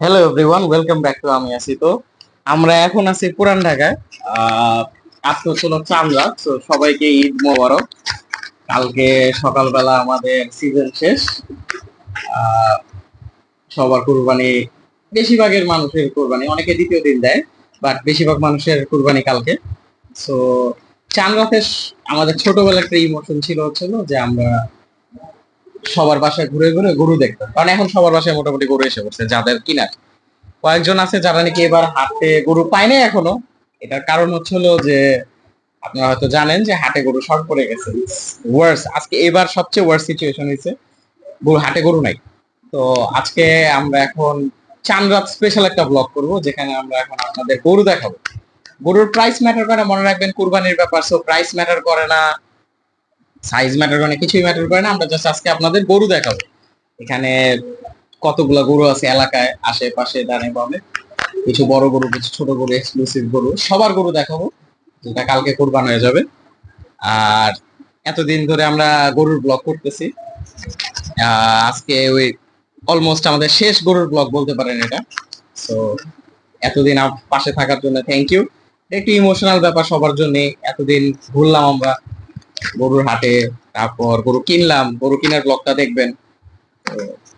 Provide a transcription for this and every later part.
Hello everyone, welcome back to আমি আসি। তো আমরা এখন আছি পুরান ঢাকায়। আজকে হচ্ছিল চাঁদ রাত, তো সবাইকে ঈদ মোবারক। কালকে সকালবেলা আমাদের সিজন শেষ। আহ, সবার কুরবানি, বেশিরভাগের মানুষের কুরবানি, অনেকে দ্বিতীয় দিন দেয়, বাট বেশিরভাগ মানুষের কুরবানি কালকে। সো চাঁদ রাতের আমাদের ছোটবেলার একটা ইমোশন ছিল হচ্ছিল যে আমরা সবার বাসায় ঘুরে ঘুরে গরু দেখতাম, কারণ এখন সবার বাসায় মোটামুটি গরু এসে পড়ছে যাদের কিনার। কয়েকজন আছে যারা নাকি এবার হাটে গরু পায় নাই এখনো। এটার কারণ হচ্ছে হলো যে আপনারা হয়তো জানেন যে হাটে গরু শর্ট পড়ে গেছে। ওয়ার্স, আজকে এবার সবচেয়ে ওয়ার্স সিচুয়েশন হয়েছে, গরু হাটে গরু নাই। তো আজকে আমরা এখন চাঁদ রাত স্পেশাল একটা ব্লগ করব, যেখানে আমরা এখন আপনাদের গরু দেখাবো। গরুর প্রাইস ম্যাটার করে না, মনে রাখবেন কুরবানির ব্যাপার, সো প্রাইস ম্যাটার করে না, সাইজ ম্যাটার করে না, কিছুই ম্যাটার করে না। আমরা জাস্ট আজকে আপনাদের গরু দেখাবো। এখানে কতগুলা গরু আছে এলাকায়, আশেপাশে, ডানে বামে, কিছু বড় গরু, কিছু ছোট গরু, এক্সক্লুসিভ গরু, সবার গরু দেখাবো, যেটা কালকে কোরবান হয়ে যাবে। আর এতদিন ধরে আমরা গরুর ব্লগ করতেছি, আজকে ওই অলমোস্ট আমাদের শেষ গরুর ব্লগ বলতে পারেন এটা। সো এতদিন পাশে থাকার জন্য থ্যাংক ইউ। একটু ইমোশনাল ব্যাপার সবার জন্য। এতদিন ঘুরলাম আমরা গরুর হাটে, তারপর গরু কিনলাম, গরু কেনার ব্লগটা দেখবেন।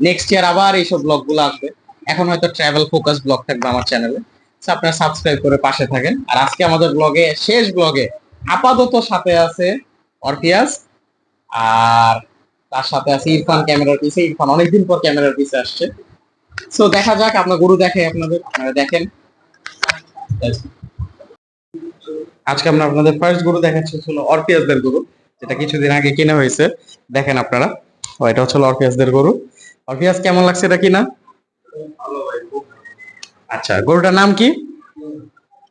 নেক্সট ইয়ার আবার এইসব ব্লগ গুলো আসবে। এখন হয়তো ট্রাভেল ফোকাস ব্লগ থাকবে আমার চ্যানেলে, আপনারা সাবস্ক্রাইব করে পাশে থাকেন। আর আজকে আমাদের ব্লগে, শেষ ব্লগে, আপাতত সাথে আছে অরফিয়াস, আর তার সাথে আছে ইরফান ক্যামেরার পিছে। ইরফান অনেকদিন পর ক্যামেরার পিছে আসছে। সো দেখা যাক, আপনার গরু দেখে আপনাদের, আপনারা দেখেন। আজকে আমরা আপনাদের ফার্স্ট গরু দেখাচ্ছি হলো অরফিয়াসদের গরু, যেটা কিছুদিন আগে কিনা হয়েছে। দেখেন আপনারা, এটা হচ্ছে অরফিয়াসদের গরু। অরফিয়াস, কেমন লাগছে এটা কিনা? আচ্ছা, গরুটার নাম কি?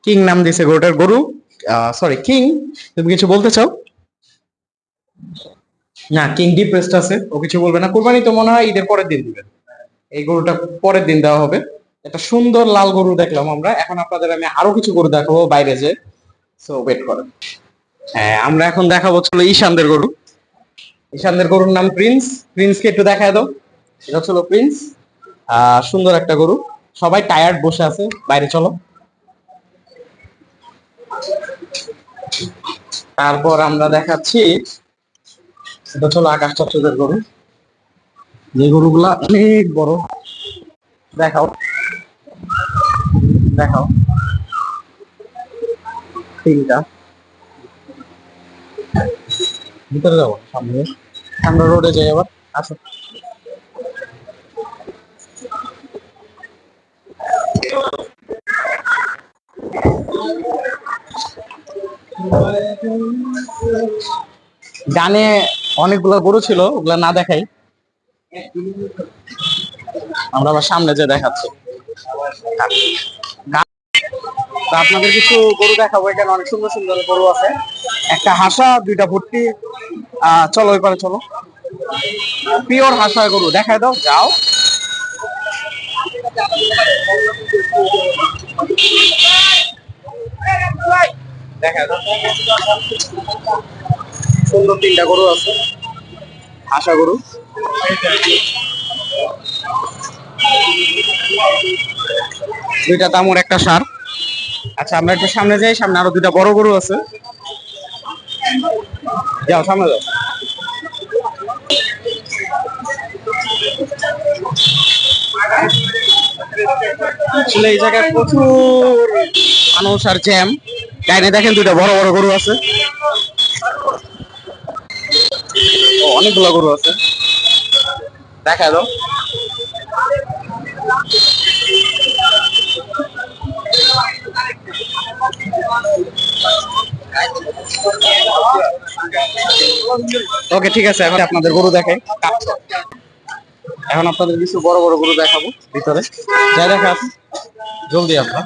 কিং নাম দিছে গরুটার। গরু, সরি কিং, তুমি কিছু বলতে চাও? না, কিং ডিপ্রেসড আছে, ও কিছু বলবে না। কুরবানি তো মনে হয় ঈদের পরের দিন দিবেন, এই গরুটা পরের দিন দেওয়া হবে। একটা সুন্দর লাল গরু দেখলাম আমরা, এখন আপনাদের আমি আরো কিছু গরু দেখাবো বাইরে যে, সো ওয়েট করেন। হ্যাঁ, আমরা এখন দেখাবো ছিল ঈশানদের গরু। ঈশানদের গরুর নাম প্রিন্স। প্রিন্সকে একটু দেখায় দাও, এটা ছিল প্রিন্স। সুন্দর একটা গরু। সবাই টায়ার্ড বসে আছে, বাইরে চলো। তারপর আমরা দেখাচ্ছি, এটা হলো আকাশ চচ্চদের গরু, যে গরুগুলা অনেক বড়। দেখাও, দেখাও তিনটা। ভিতরে যাবো, সামনে আমরা রোডে যাই আবার, আসো। ডানে অনেকগুলো গরু ছিল, ওগুলা না দেখাই, আমরা আবার সামনে যে দেখাচ্ছি। তো আপনাদের কিছু গরু দেখাবো, এখানে অনেক সুন্দর সুন্দর গরু আছে। একটা হাসা, দুইটা ভর্তি। চলো ওই পারে চলো, পিওর হাসা গরু দেখায় দাও, যাও। দেখায় দাও, সুন্দর তিনটা গরু আছে, হাসা গরু। দুইটা দামুর, একটা সার। আচ্ছা, আমরা একটু সামনে যাই, সামনে আরো দুইটা বড় গরু আছে, যাও সামনে যাও। আসলে এই জায়গায় প্রচুর মানুষ আর জ্যাম। ডাইনে দেখেন দুইটা বড় বড় গরু আছে, অনেকগুলো গরু আছে, দেখা দাও। ওকে, ঠিক আছে, এখন আপনাদের গরু দেখাই। এখন আপনাদের কিছু বড় বড় গরু দেখাবো ভিতরে, যাই দেখা আছে জলদি আপনার।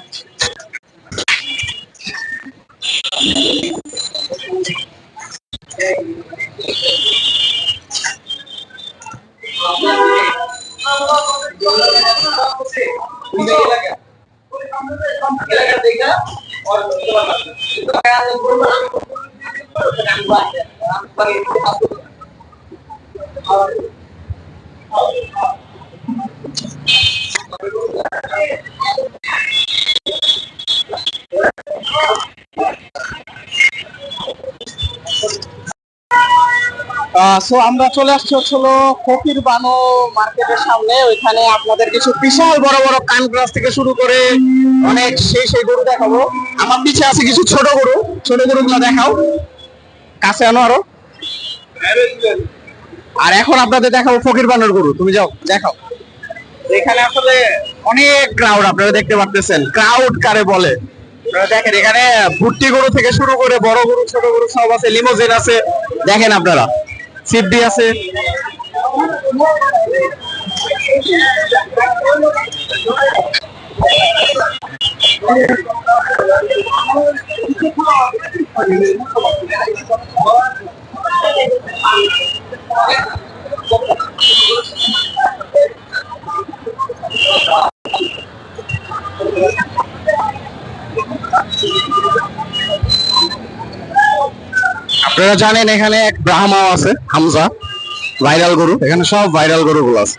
সো আমরা চলে আসছি হচ্ছিল ফকির বানো মার্কেটের সামনে। ওইখানে আপনাদের কিছু বিশাল বড় বড় কানগ্রাস থেকে শুরু করে অনেক সেই গরু দেখাবো। আমার পিছে আছে কিছু ছোট গরু, ছোট গরুগুলো দেখাও, কাছে আনো আরো। আর এখন আপনাদের দেখাবো ফকির বানর গরু, তুমি যাও দেখাও। এখানে আসলে অনেক ক্রাউড, আপনারা দেখতে পাচ্ছেন ক্রাউড কারে বলে। আপনারা দেখেন এখানে ভুট্টি গরু থেকে শুরু করে বড় গরু ছোট গরু সব আছে, লিমোজিন আছে, দেখেন আপনারা সিডি আছে। আপনারা জানেন এখানে এক ব্রাহ্মাও আছে, হামজা, ভাইরাল গরু। এখানে সব ভাইরাল গরুগুলো আছে।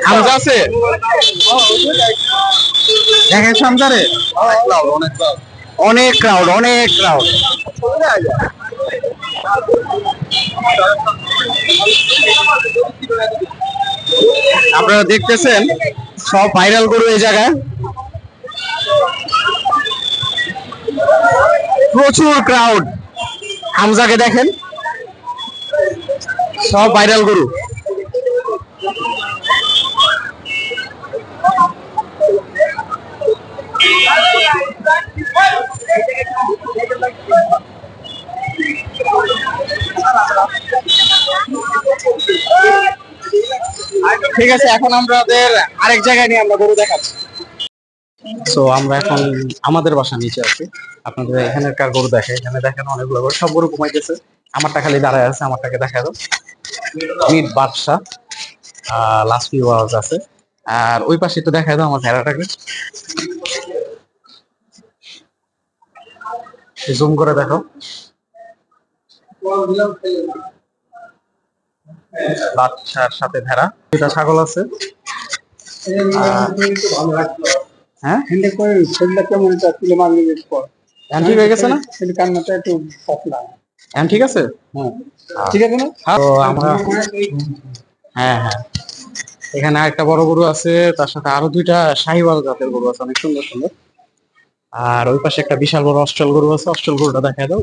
হামজা আছে, দেখেন সামজারে অনেক ক্রাউড, অনেক ক্রাউড। আপনারা দেখতেছেন সব ভাইরাল গরু এই জায়গায়, প্রচুর ক্রাউড। হামজাকে দেখেন, সব ভাইরাল গরু। ঠিক আছে, এখন আমাদের আরেক জায়গায় নিয়ে আমরা গরু দেখাচ্ছি। সো আমরা এখন আমাদের বাসা নিচে আছি, আপনাদের এখানকার গরু দেখে। এখানে দেখেন অনেকগুলো গরু, সব গরু ঘুমাইতেছে, আমারটা খালি দাঁড়ায় আছে। আমারটাকে দেখা দাও, মিট বাদশা, লাস্টি ওয়াজ আছে। আর ওই পাশে একটু দেখা দাও আমার ভেড়াটাকে, জুম করে দেখো। বাদশার সাথে ভেড়া, দুটা ছাগল আছে। হ্যাঁ হিন্দি করে শরীরটা কেমন ছিল মাগরিবের পর এখন ঠিক হয়ে গেছে না? শরীর কান্নাটা একটু পাতলা। এখন ঠিক আছে? হ্যাঁ ঠিক আছে না? তো আমরা হ্যাঁ হ্যাঁ এখানে আরেকটা বড় গরু আছে, তার সাথে আরো দুইটা শাহিওয়াল জাতের গরু আছে, অনেক সুন্দর সুন্দর। আর ওই পাশে একটা বিশাল বড় অস্ট্রেল গরু আছে, অস্ট্রেল গরুটা দেখা দাও।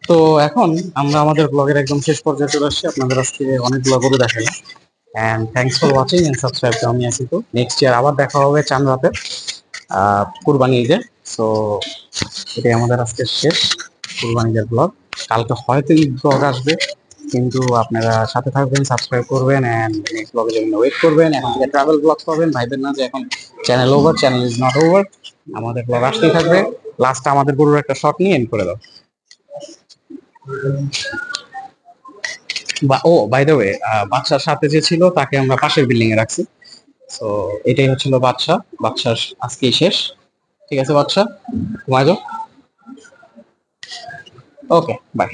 তো এখন আমরা আমাদের ব্লগের একদম শেষ পর্যায়ে চলে আসছি, আপনাদের আজকে অনেকগুলো গরু দেখালাম। And thanks for watching and subscribe to আমি আসি। তো নেক্সট ইয়ার আবার দেখা হবে চাঁদ রাতে কুরবানি ঈদে। সো এটাই আমাদের আজকে শেষ কুরবানি ঈদের ব্লগ। কালকে হয়তো ঈদ ব্লগ আসবে, কিন্তু আপনারা সাথে থাকবেন, সাবস্ক্রাইব করবেন এন্ড নেক্সট ব্লগের জন্য ওয়েট করবেন। এখন থেকে ট্রাভেল ব্লগ পাবেন, ভাইবেন না যে এখন channel over, channel is not over. আমাদের ব্লগ আসতেই থাকবে। লাস্টে আমাদের গরুর একটা শট নিয়ে এন্ড করে দাও। বা ও বাই দ্য ওয়ে, বাচ্চার সাথে যে ছিল তাকে আমরা পাশের বিল্ডিং এ রাখছি। তো এটাই হচ্ছিল বাচ্চা। বাচ্চার আজকেই শেষ। ঠিক আছে বাচ্চা, ঘুমায় যাও। Okay bye.